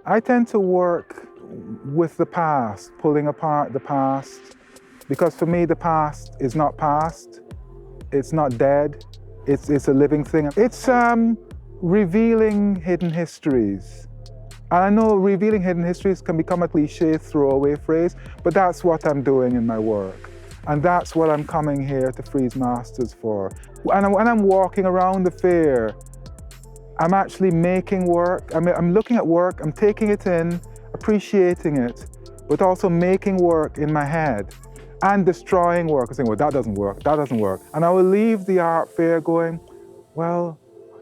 I tend to work with the past, pulling apart the past, because for me the past is not past, it's not dead, it's a living thing. It's revealing hidden histories. And I know revealing hidden histories can become a cliche throwaway phrase, but that's what I'm doing in my work. And that's what I'm coming here to Frieze Masters for. And when I'm walking around the fair, I'm actually making work. I'm looking at work, I'm taking it in, appreciating it, but also making work in my head and destroying work and saying, well, that doesn't work, that doesn't work. And I will leave the art fair going, well,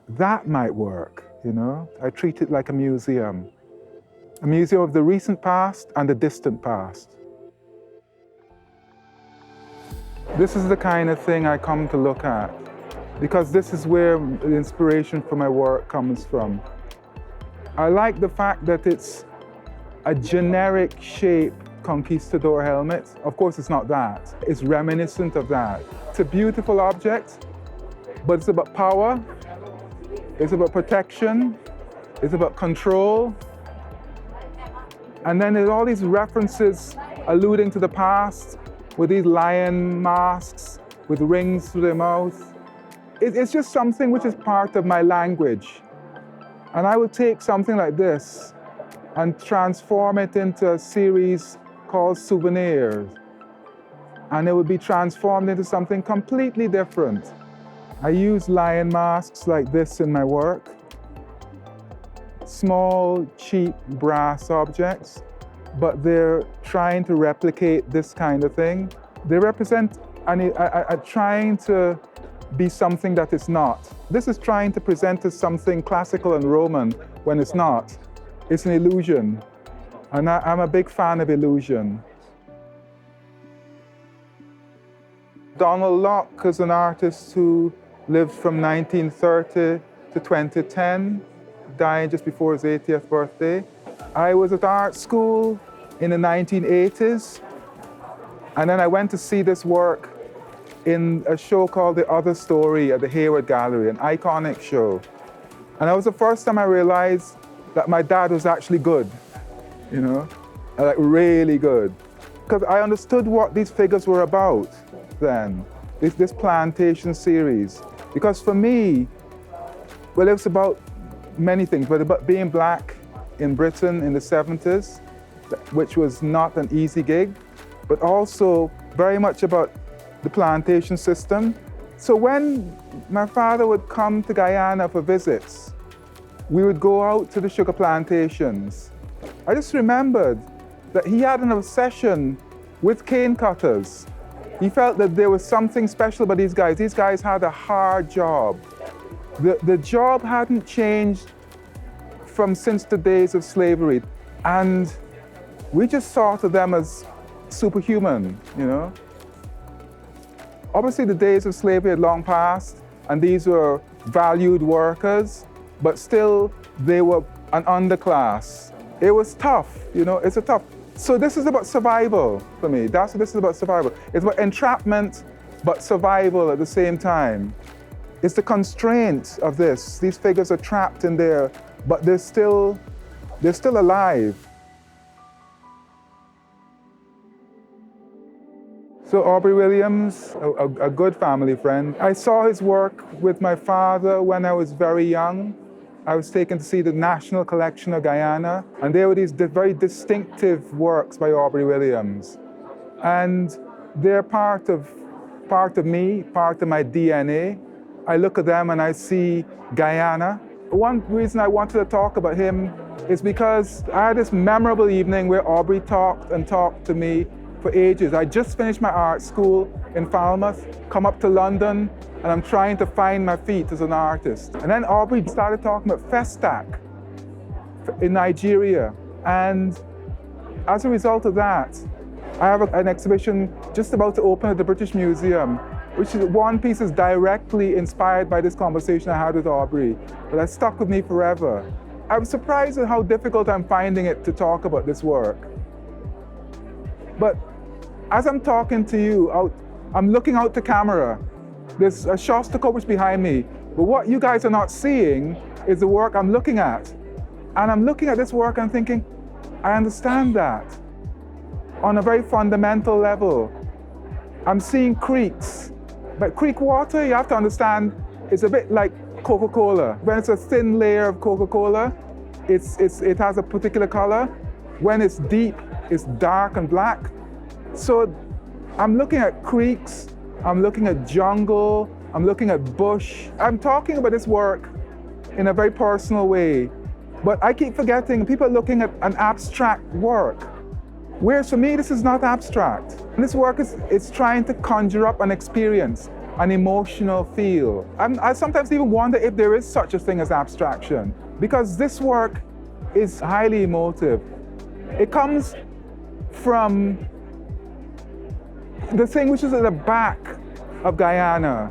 that might work, you know? I treat it like a museum of the recent past and the distant past. This is the kind of thing I come to look at, because this is where the inspiration for my work comes from. I like the fact that it's a generic shape conquistador helmet. Of course, it's not that. It's reminiscent of that. It's a beautiful object, but it's about power, it's about protection, it's about control. And then there's all these references alluding to the past with these lion masks, with rings through their mouth. It's just something which is part of my language. And I would take something like this and transform it into a series called Souvenirs. And it would be transformed into something completely different. I use lion masks like this in my work. Small, cheap brass objects, but they're trying to replicate this kind of thing. They represent trying to be something that it's not. This is trying to present as something classical and Roman when it's not. It's an illusion. And I'm a big fan of illusion. Donald Locke is an artist who lived from 1930 to 2010, died just before his 80th birthday. I was at art school in the 1980s, and then I went to see this work in a show called The Other Story at the Hayward Gallery, an iconic show. And that was the first time I realized that my dad was actually good, you know, like really good. Because I understood what these figures were about then, this Plantation Series. Because for me, well, it was about many things, but about being black in Britain in the 70s, which was not an easy gig, but also very much about the plantation system. So when my father would come to Guyana for visits, we would go out to the sugar plantations. I just remembered that he had an obsession with cane cutters. He felt that there was something special about these guys. These guys had a hard job. The job hadn't changed since the days of slavery. And we just thought of them as superhuman, you know? Obviously, the days of slavery had long passed, and these were valued workers, but still, they were an underclass. It was tough, you know, it's a tough. So this is about survival for me. That's what this is about, survival. It's about entrapment, but survival at the same time. It's the constraint of this. These figures are trapped in there, but they're still alive. So Aubrey Williams, a good family friend. I saw his work with my father when I was very young. I was taken to see the National Collection of Guyana, and there were these very distinctive works by Aubrey Williams. And they're part of me, part of my DNA. I look at them and I see Guyana. One reason I wanted to talk about him is because I had this memorable evening where Aubrey talked to me for ages. I just finished my art school in Falmouth, come up to London, and I'm trying to find my feet as an artist. And then Aubrey started talking about Festac in Nigeria. And as a result of that, I have an exhibition just about to open at the British Museum, which is one piece is directly inspired by this conversation I had with Aubrey, but that stuck with me forever. I'm surprised at how difficult I'm finding it to talk about this work. But as I'm talking to you, I'm looking out the camera. There's a Shostakovich behind me, but what you guys are not seeing is the work I'm looking at. And I'm looking at this work and thinking, I understand that on a very fundamental level. I'm seeing creeks, but creek water, you have to understand, is a bit like Coca-Cola. When it's a thin layer of Coca-Cola, it has a particular color. When it's deep, it's dark and black. So I'm looking at creeks, I'm looking at jungle, I'm looking at bush. I'm talking about this work in a very personal way, but I keep forgetting people are looking at an abstract work. Whereas for me, this is not abstract. And this work is trying to conjure up an experience, an emotional feel. I sometimes even wonder if there is such a thing as abstraction, because this work is highly emotive. It comes from the thing which is at the back of Guyana.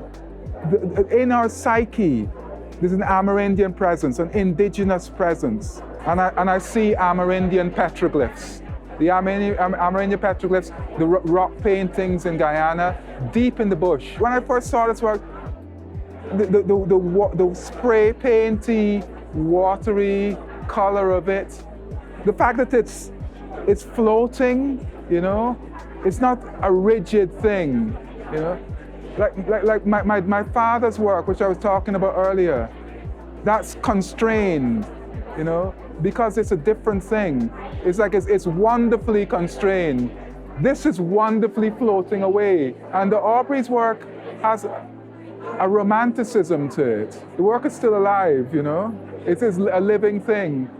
In our psyche, there's an Amerindian presence, an indigenous presence. And I see Amerindian petroglyphs. The Amerindian petroglyphs, the rock paintings in Guyana, deep in the bush. When I first saw this work, the spray painty, watery color of it, the fact that it's floating, you know, it's not a rigid thing, you know. Like my father's work, which I was talking about earlier, that's constrained, you know, because it's a different thing. It's like it's wonderfully constrained. This is wonderfully floating away. And the Aubrey's work has a romanticism to it. The work is still alive, you know. It is a living thing.